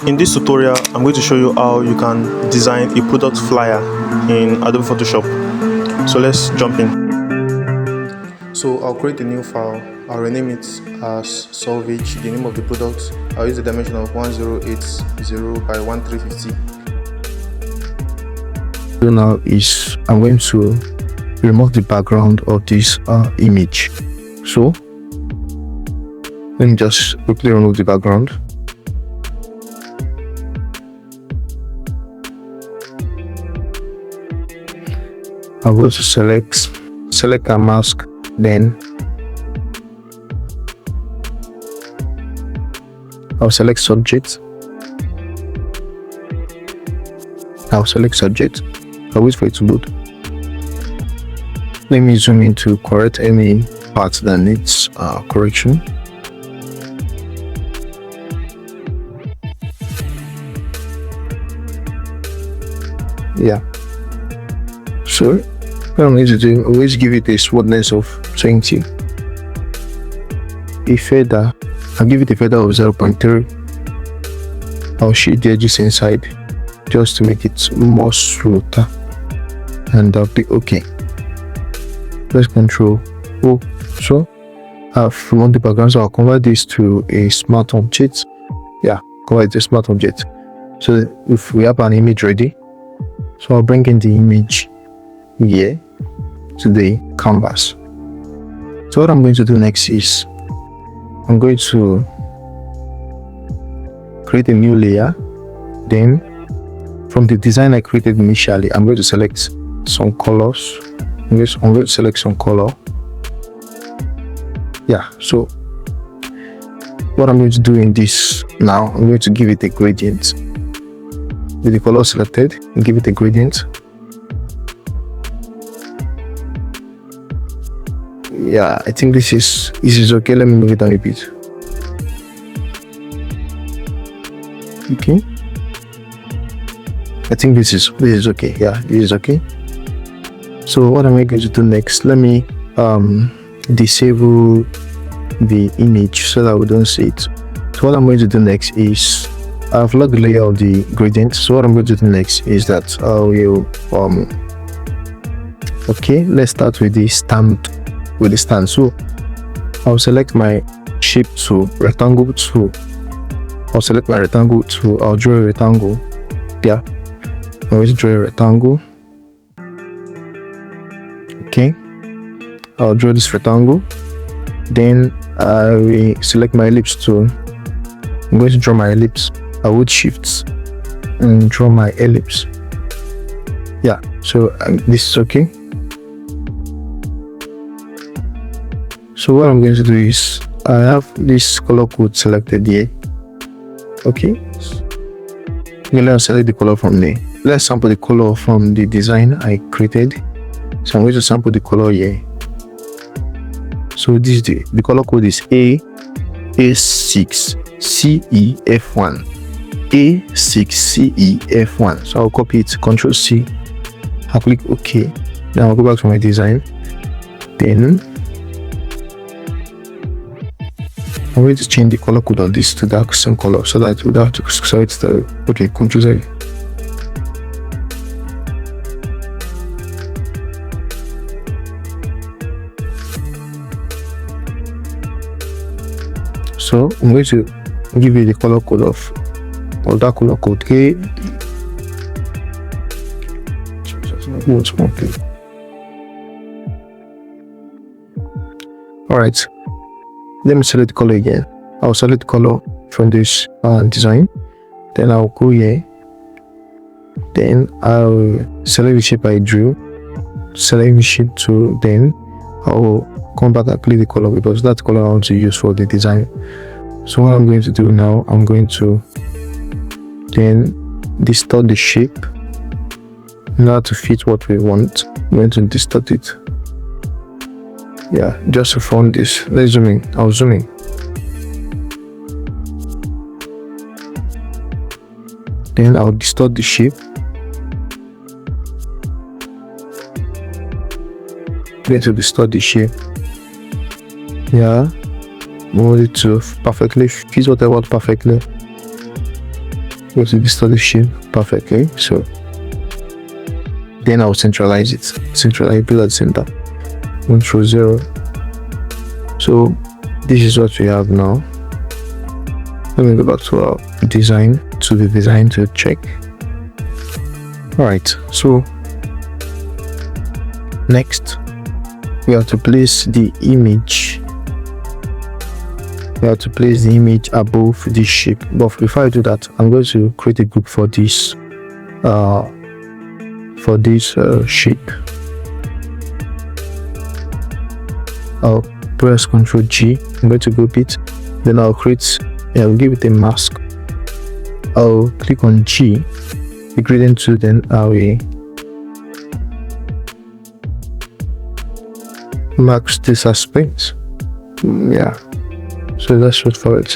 In this tutorial, I'm going to show you how you can design a product flyer in Adobe Photoshop. So let's jump in. So I'll create a new file. I'll rename it as Salvage, the name of the product. I'll use the dimension of 1080 by 1350. Now is I'm going to remove the background of this image. So let me just quickly remove the background. I will select a mask, then I'll select subject. I'll wait for it to load. Let me zoom in to correct any part that needs correction. Yeah. So what I'm going to do, always give it a smoothness of 20. A feather, I'll give it a feather of 0.3. I'll shade the edges inside just to make it more smoother, and I'll click OK. Press Ctrl O. So I've removed the background, so I'll convert this to a smart object. Yeah, convert it to a smart object. So if we have an image ready, so I'll bring in the image here to the canvas. So what I'm going to do next is I'm going to create a new layer. Then from the design I created initially, I'm going to select some colors. I'm going to select some color. Yeah, so what I'm going to do in this now, I'm going to give it a gradient. With the color selected, give it a gradient. Yeah, I think this is okay. Let me move it down a bit. Okay, I think this is okay. Yeah, this is okay. So what am I going to do next? Let me disable the image so that we don't see it. So what I'm going to do next is I've logged the layer of the gradient. So what I'm going to do next is that I will okay, let's start with the stand. So I'll select my shape tool, rectangle tool. I'll select my rectangle tool. I'll draw a rectangle. Yeah, I'm going to draw a rectangle. Okay, I'll draw this rectangle. Then I will select my ellipse tool. I'm going to draw my ellipse. I would shift and draw my ellipse. Yeah, so this is okay. So what I'm going to do is I have this color code selected here. Okay, let's select the color from there. Let's sample the color from the design I created. So I'm going to sample the color here. So this is the color code is A6CEF1. A6CEF1. So I'll copy it, Ctrl C. I'll click OK. Then I'll go back to my design. Then I'm going to change the color code of this to dark same color so that we don't have to select the okay, Ctrl Z. So I'm going to give you the color code of that color code. Okay. Alright. Let me select the color again. I'll select the color from this design. Then I'll go here. Then I'll select the shape I drew. Select the shape tool. Then I'll come back and click the color because that's the color I want to use for the design. So what I'm going to do now, I'm going to then distort the shape in order to fit what we want. I'm going to distort it. Yeah, just to front this. Let's zoom in. I'll zoom in. Then I'll distort the shape. Going to distort the shape. Yeah, move it to perfectly fit what I want perfectly. go to distort the shape perfectly. So then I'll centralize it. Centralize, build at the center. Control 0. So this is what we have now. Let me go back to our design, to the design to check. Alright, so next we have to place the image. We have to place the image above this shape. But before I do that, I'm going to create a group for this shape. I'll press Ctrl G. I'm going to group it. Then I'll give it a mask. I'll click on G, the gradient tool. Then I will mark this aspect. Yeah. So that's straightforward.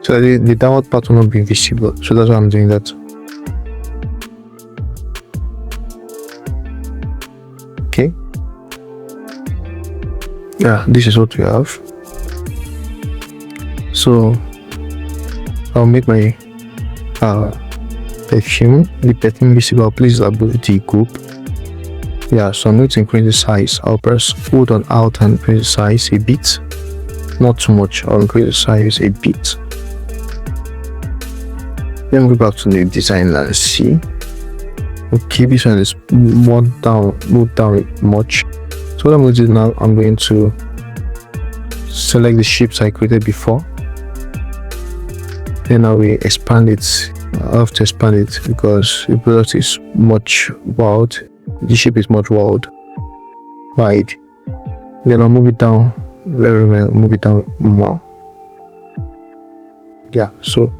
So the downward part will not be visible. So that's why I'm doing that. Okay. Yeah, this is what we have. So I'll make my perfume. The perfume visible. I'll place it above the group. Yeah, so I'm going to increase the size. I'll press hold on Alt and increase the size a bit. Not too much. I'll increase the size a bit. Then go back to the design and see. Okay, this one is moved down much. So what I'm going to do now, I'm going to select the shapes I created before. Then I will expand it. I have to expand it because the product is much wide. The shape is much wide. Then I'll move it down very well. Move it down more. Yeah. So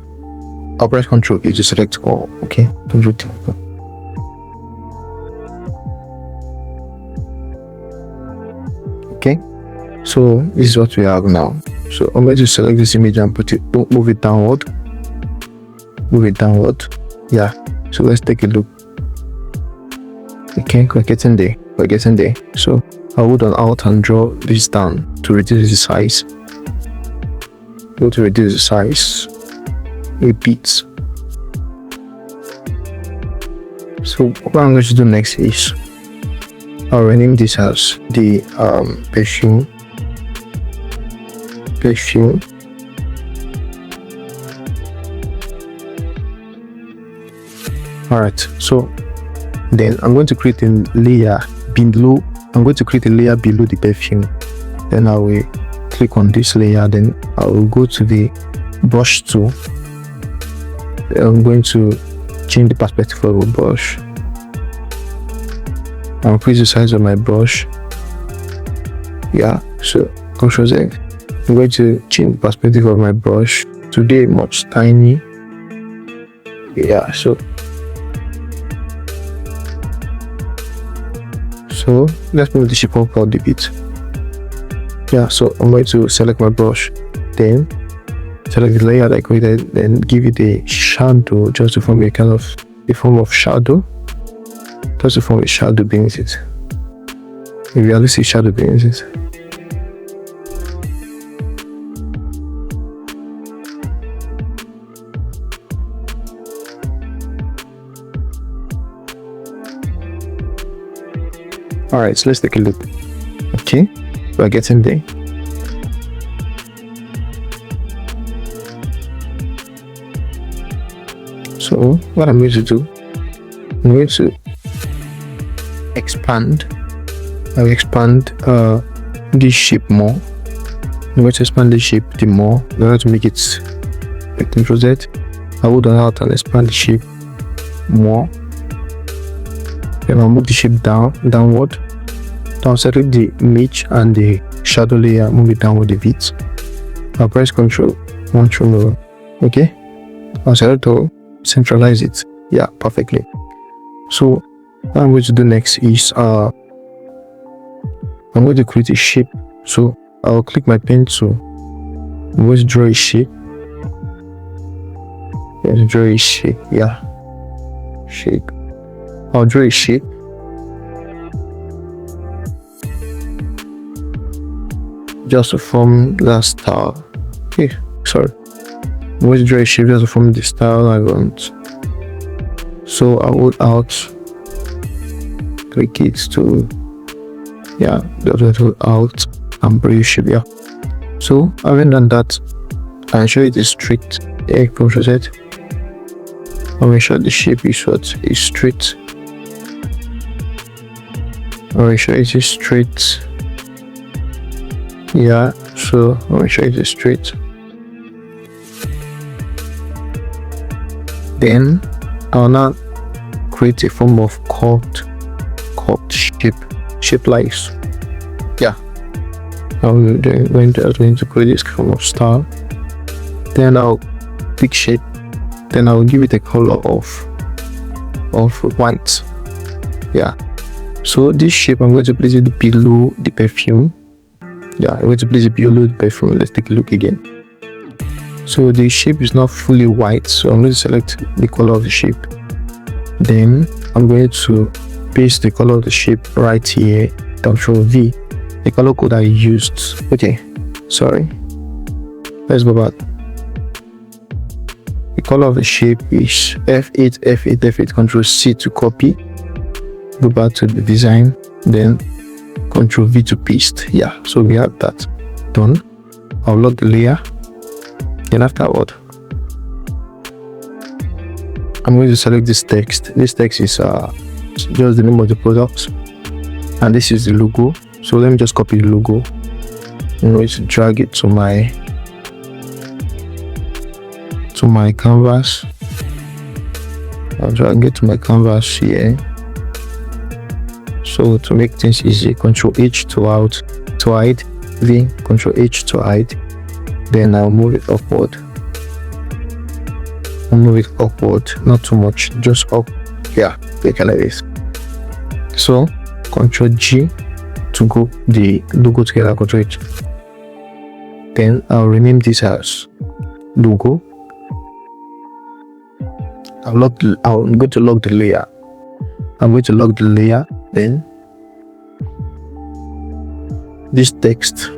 I'll press Ctrl E to select all. Okay. Okay. So this is what we have now. So I'm going to select this image and move it downward. Move it downward. Yeah. So let's take a look. Okay, we're getting there. So I'll hold on Alt and draw this down to reduce the size. Go to reduce the size a bit. So what I'm going to do next is I'll rename this as the perfume. Alright, so then I'm going to create a layer below. I'm going to create a layer below the perfume. Then I will click on this layer. Then I will go to the brush tool. I'm going to change the perspective of the brush. I'll increase the size of my brush. Yeah, so Ctrl Z. I'm going to change the perspective of my brush to be much tiny. Yeah, so let's move the shape up a bit. Yeah, so I'm going to select my brush, then select the layer that I created, then give it a shadow just to form a kind of a form of shadow. Just to form a shadow beneath it. A realistic shadow beneath it. Alright, so let's take a look. Okay, we're getting there. So what I'm going to do, I'm going to expand. I will expand this shape more. I'm going to expand this shape the more in order to make it Ctrl Z. I will down out and expand the shape more. Then I'll move the shape downward. Now select the image and the shadow layer, move it downward a bit. I'll press Ctrl. Okay. I'll select all, centralize it. Yeah, perfectly. So what I'm going to do next is I'm going to create a shape. So I'll click my pencil. I'm going to draw a shape. Let's draw a shape. Yeah. Shape. I'll draw a shape. Just to form that star. Okay, sorry. I'm going to draw a shape just to form the style I want. So I will out, click it to, yeah, just to out and bring shape. Yeah. So having done that, I ensure it is straight. Control Z. I'll make sure the shape is what is straight. I'll make sure it is straight. Yeah, so I'll make sure it is straight. Then I'll now create a form of curved shape lines. Yeah, I'm going to create this form of style. Then I'll pick shape. Then I'll give it a color of white. Yeah. So this shape I'm going to place it below the perfume. Yeah, I'm going to place it below the perfume. Let's take a look again. So the shape is not fully white, so I'm going to select the color of the shape. Then I'm going to paste the color of the shape right here. Control V. The color code I used. Okay, sorry. Let's go back. The color of the shape is F8, F8, F8. Control C to copy. Go back to the design. Then Control V to paste. Yeah, so we have that done. I'll load the layer. Then afterward, I'm going to select this text. This text is just the name of the product, and this is the logo. So let me just copy the logo. I'm going to drag it to my canvas. I'll drag it to my canvas here. So to make things easy, Control H to hide, V, Control H to hide. Then I'll move it upward. I'll move it upward, not too much, just up. Yeah, like this. So Control G to go the logo together. Control H. Then I'll rename this as logo. I'm going to lock the layer. I'm going to lock the layer. Then this text,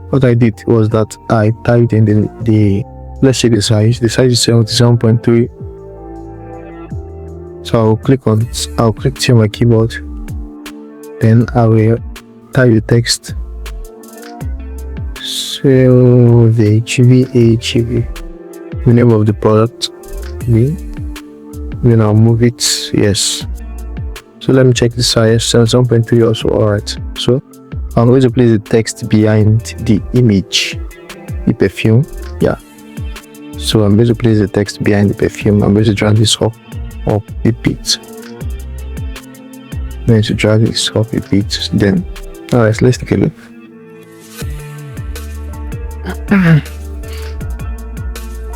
what I did was that I typed in the let's see the size. The size is 77.3. So I'll click to my keyboard. Then I will type the text. So the HV, the name of the product. Then I'll move it. Yes. So let me check the size. 77.3 also. Alright. So I'm going to place the text behind the image, the perfume. Yeah. So I'm going to place the text behind the perfume. I'm going to drag this up a bit. I'm going to drag this up a bit. Then, alright, let's take a look.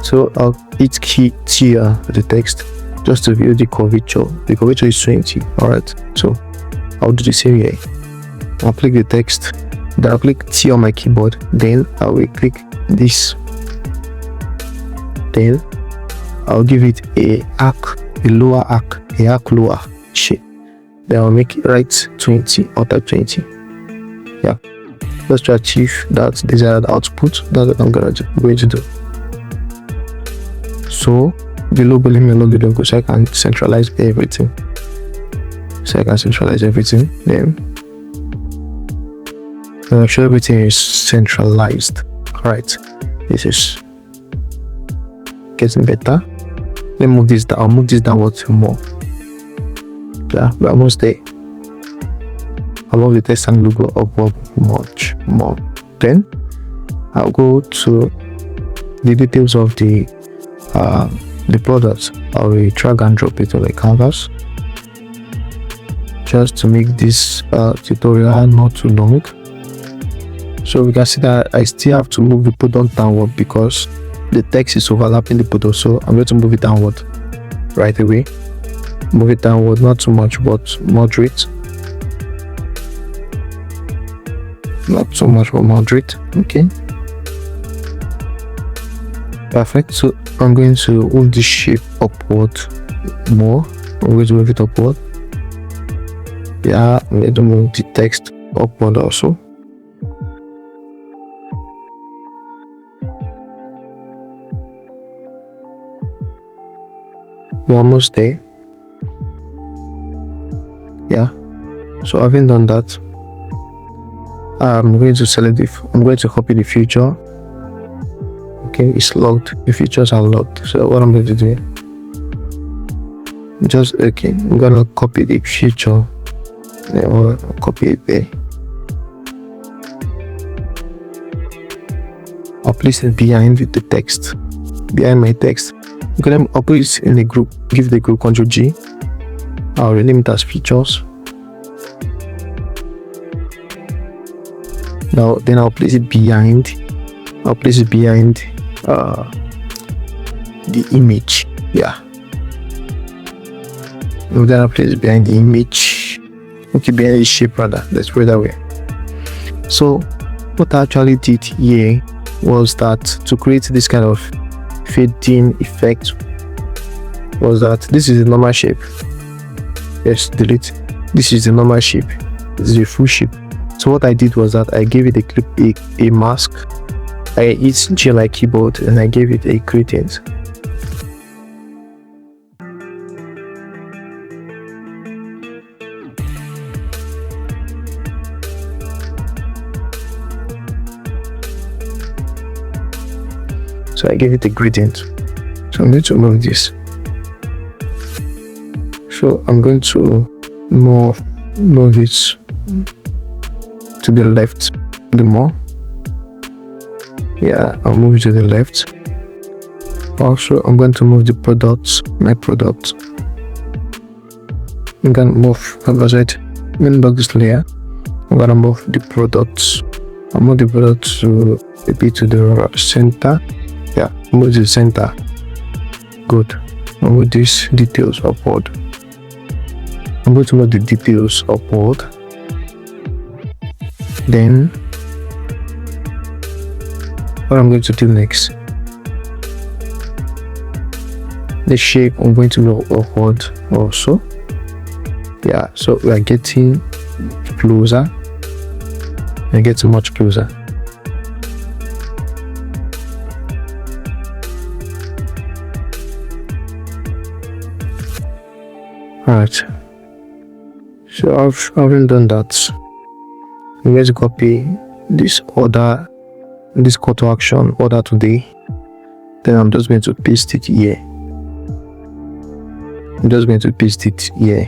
So I'll hit key T the text just to view the curvature. The curvature is 20. Alright. So I'll do the same here. I'll click the text. Then I'll click T on my keyboard. Then I will click this. Then I'll give it a lower arc lower shape. Then I'll make it right 20 or type 20. Yeah, just to achieve that desired output. That's what I'm going to do. So the logo, let me load the logo so I can centralize everything. Then make sure everything is centralized. Alright, this is getting better. Let me move this down. I'll move this downwards more. Yeah, we're almost there. I'll move the text and logo upward much more. Then I'll go to the details of the product. I will drag and drop it on the canvas just to make this tutorial not too long. So we can see that I still have to move the product downward because the text is overlapping the product. So I'm going to move it downward right away. Move it downward, not too much, but moderate. Not so much, but moderate. Okay. Perfect. So I'm going to move this shape upward more. I'm going to move it upward. Yeah, I'm going to move the text upward also. we're almost there. Yeah, so having done that, I'm going to select I'm going to copy the feature. Okay, it's locked, the features are locked. So what I'm going to do, I'm gonna copy the feature, or copy it there. I'll place it behind the text, behind my text. Okay, then I'll put it in a group, give the group Ctrl G. I'll rename it as features. Now then I'll place it behind the image. Yeah, and then I'll place it behind the image. Okay, behind the shape rather, let's put it that way. So what I actually did here was that to create this kind of fading effect was that this is the normal shape. Yes, delete. This is the normal shape. This is a full shape. So what I did was that I gave it a mask. I hit G like keyboard and I gave it a gradient. So I gave it a gradient. So I'm going to move this. So I'm going to move it to the left the more. Yeah, I'll move it to the left. Also, I'm going to move the products, my product. I'm gonna move opposite. I'm gonna lock this layer. I'm gonna move the products. I'll move the product to a bit to the center. Yeah, move to the center. Good. I'll move these details upward. I'm going to move the details upward. Then what I'm going to do next, the shape I'm going to go upward also. Yeah, so we are getting closer. We're getting much closer. Alright, so I've already done that. I'm going to copy this order, this call to action, order today. Then I'm just going to paste it here. I'm just going to paste it here.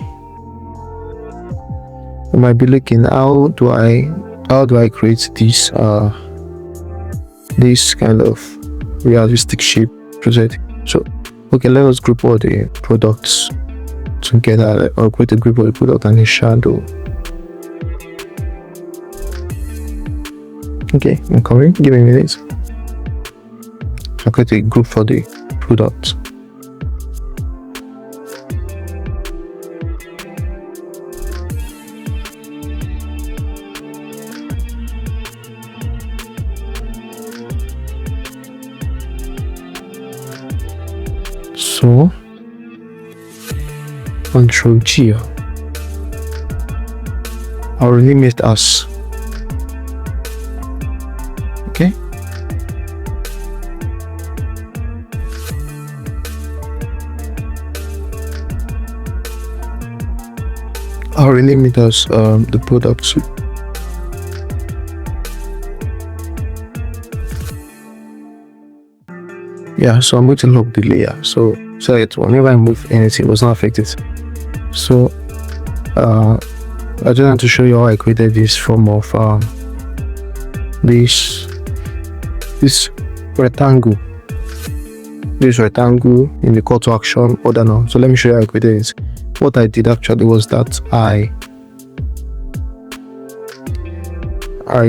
You might be looking, how do I create this this kind of realistic shape project? So okay, let us group all the products together. I'll create a group of the product and a shadow. Okay, I'm coming, give me a minute. I'll create a group for the product. So Ctrl G. I'll rename it as, okay, I'll rename it as the product. Yeah, so I'm going to lock the layer so that whenever I move anything, it was not affected. So I just want to show you how I created this form of this rectangle. This rectangle in the call to action order now. So let me show you how I created it. What I did actually was that I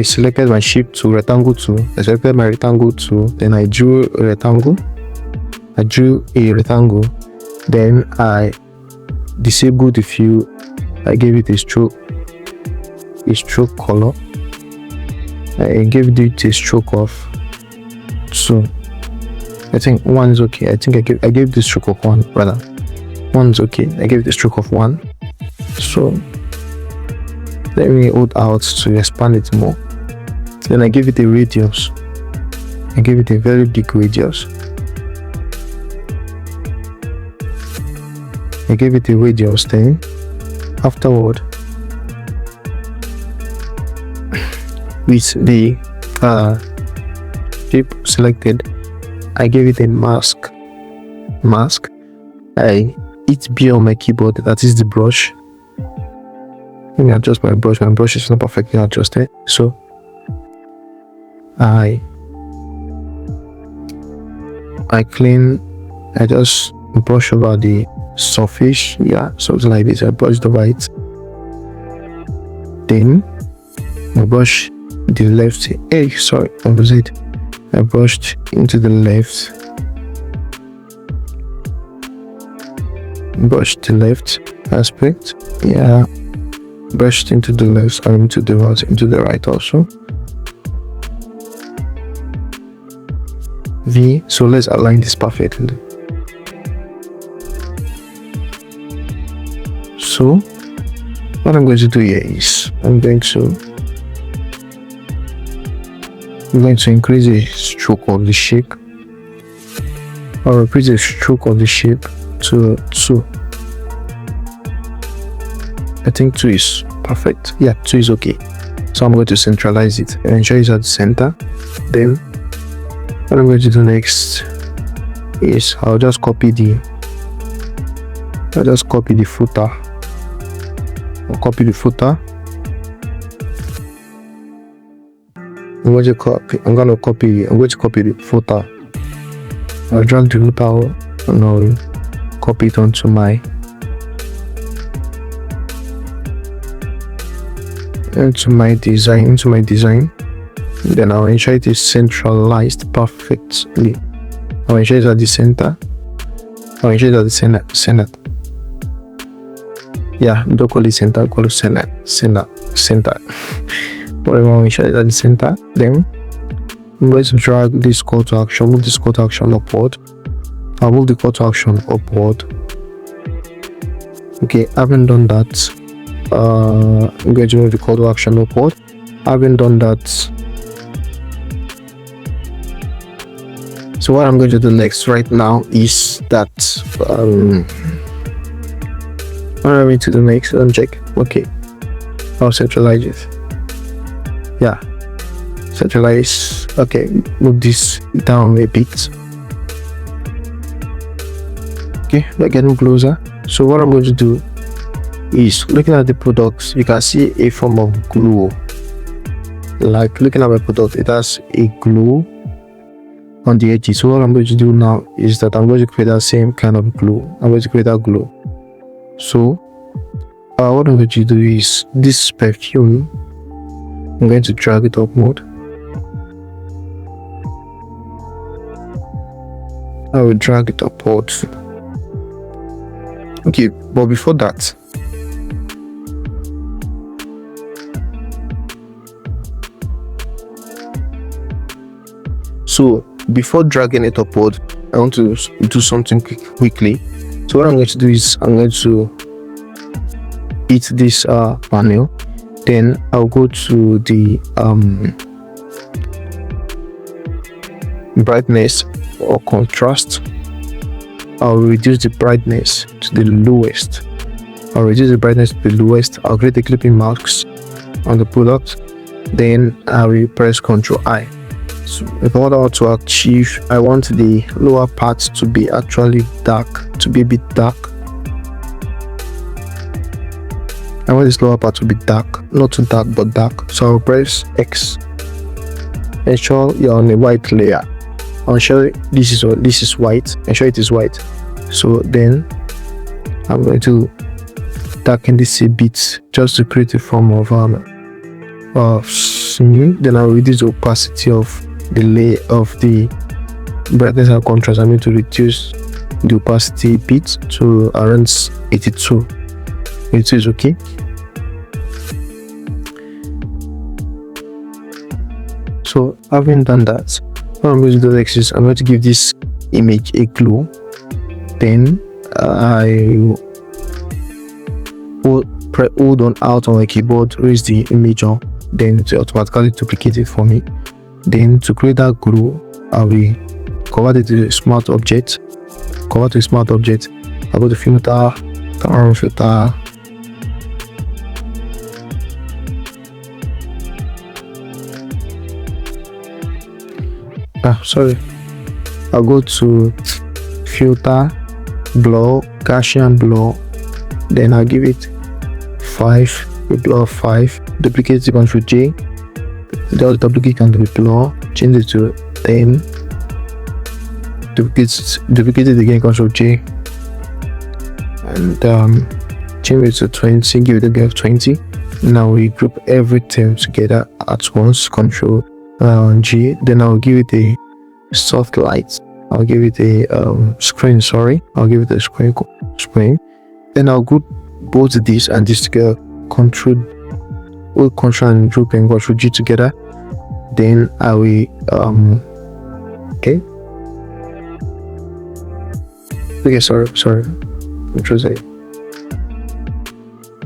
selected my shape to rectangle 2. I selected my rectangle 2. Then I drew a rectangle. Then I disabled the fill. I gave it a stroke color. I gave it a stroke of 2. I think 1 is okay. I think I gave the stroke of 1 rather. 1 is okay. I gave the stroke of 1. So let me hold out to expand it more. Then I give it a radius. I give it a very big radius. I gave it a radius. Then afterward, with the shape selected, I gave it a mask. I hit B on my keyboard, that is the brush. Let me adjust my brush. My brush is not perfectly adjusted, so I just brush over the surface, something like this. I brushed over it, then I brush the left edge, opposite. I brushed into the left, brush the left aspect, brushed into the left and into the right also. V. So let's align this perfectly. So what I'm going to do here is I'm going to increase the stroke of the shape, or increase the stroke of the shape to 2. I think 2 is perfect. 2 is okay. So I'm going to centralize it and ensure it's at the center. Then what I'm going to do next is I'll just copy the footer. I'm going to copy the footer. I'll drag the footer and I'll copy it onto my design. Then I'll ensure it is centralized perfectly. I'll ensure it's at the center. Don't call it center, call it center. Whatever, I'll ensure it's at the center. Then I'm going to drag this call to action, move this call to action upward. I'll move the call to action upward. Okay, having done that, I'm going to move the call to action upward. Having done that, so what I'm going to do next right now is that what am I going to do next? Check. Okay, I'll centralize it. Centralize. Okay, move this down a bit. Okay, we're getting closer. So what I'm going to do is, looking at the products, you can see a form of glue. Like looking at my product, it has a glue on the edges. So what I'm going to do now is that I'm going to create that same kind of glue. I'm going to create that glue. So what I'm going to do is this perfume, I'm going to drag it upward. I will drag it upwards. Okay, but before that, so before dragging it upward, I want to do something quickly. So what I'm going to do is I'm going to hit this panel, then I'll go to the brightness or contrast. I'll reduce the brightness to the lowest. I'll create the clipping marks on the product, then I will press Ctrl I. So in order to achieve, I want the lower part to be actually dark, to be a bit dark. I want this lower part to be dark, not too dark but dark. So I'll press X. Ensure you're on a white layer. I'll show this is white. Ensure it is white. So then I'm going to darken this a bit just to create a form of scene. Then I'll reduce the opacity of the layer of the brightness and contrast. I'm going to reduce the opacity a bit to around 82. 82 is okay. So having done that, what I'm going to do next is I'm going to give this image a glow. Then I hold on Alt on my keyboard, raise the image on, then it automatically duplicate it for me. Then to create that glow, I will convert it to a smart object. I go to filter, turn on filter. Sorry, I'll go to filter, blur, Gaussian blur, then I'll give it 5, blur 5, duplicate it, Ctrl J, the duplicate and blur, change it to 10, duplicate it again, Ctrl J, and change it to 20, give it a gap of 20. Now we group everything together at once, Ctrl G, then I'll give it a soft light, I'll give it a screen, I'll give it a screen, then I'll group both this and this together, Ctrl and group and Ctrl G together, then I will sorry, Ctrl Z.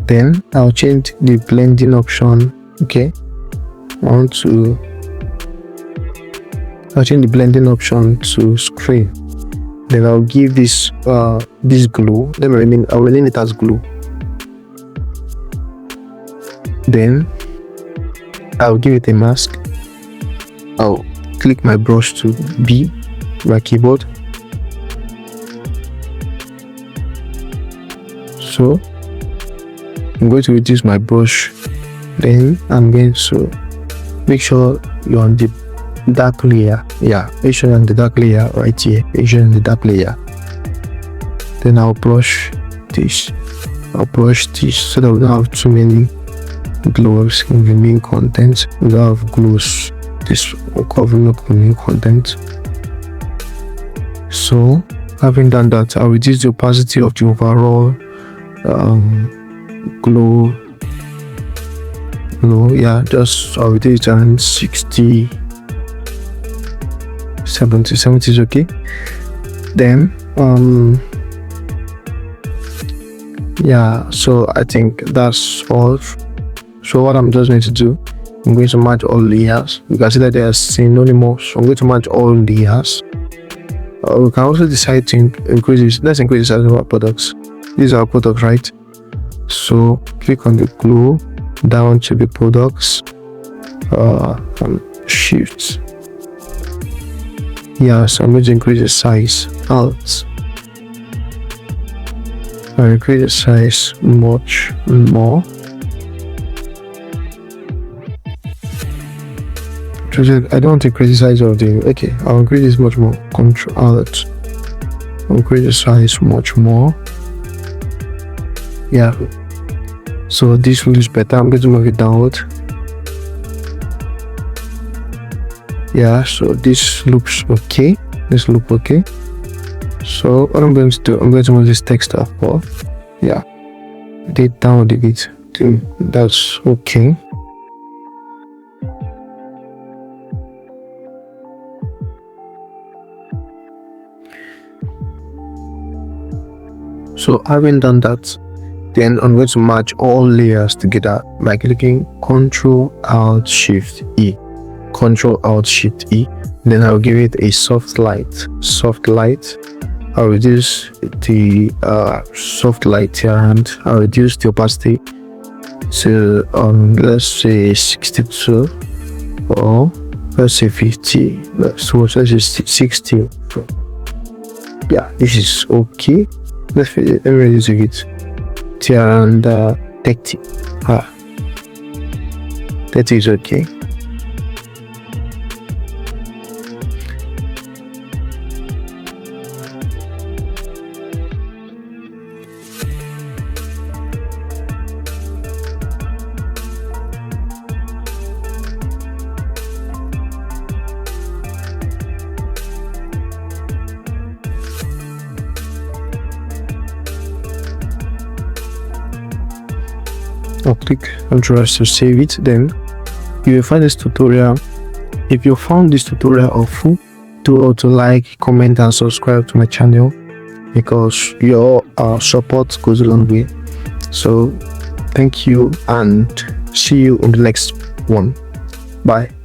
Then I'll change the blending option. I'll change the blending option to screen. Then I'll give this this glue. I'll rename it as glue. Then I'll give it a mask. I'll click my brush to B, my keyboard. So I'm going to reduce my brush. Then I'm going to make sure you're on the dark layer. Make sure you're on the dark layer right here. Make sure you're on the dark layer. Then I'll brush this. So that we don't have too many glows in the main content. We don't have glows. This will cover up the main content. So having done that, I'll reduce the opacity of the overall glow. Just I'll reduce it around 60, 70 is okay. Then so I think that's all. So what I'm just going to do, I'm going to match all layers. You can see that they are synonymous, so I'm going to match all layers. We can also decide to increase this. Let's increase the size of our products. These are our products, right? So click on the glue, down to the products, and shift. So I'm going to increase the size. Alt. I'll increase the size much more. I don't want to increase the size of the. I'll increase this much more. Control Alt. I'll increase the size much more. So this looks better. I'm going to move it downward. So this looks okay. So what I'm going to do, I'm going to move this text up. Date down a bit. That's okay. So having done that, then I'm going to match all layers together by clicking Ctrl Alt Shift E. Then I'll give it a soft light. I'll reduce the soft light here, and I'll reduce the opacity to let's say 62, or let's say 50. So let's say 60. This is okay. Let me reduce it to around 30. 30 is okay. I'll click Ctrl S to save it. Then you will find this tutorial. If you found this tutorial helpful, do also like, comment and subscribe to my channel, because your support goes a long way. So thank you and see you in the next one. Bye.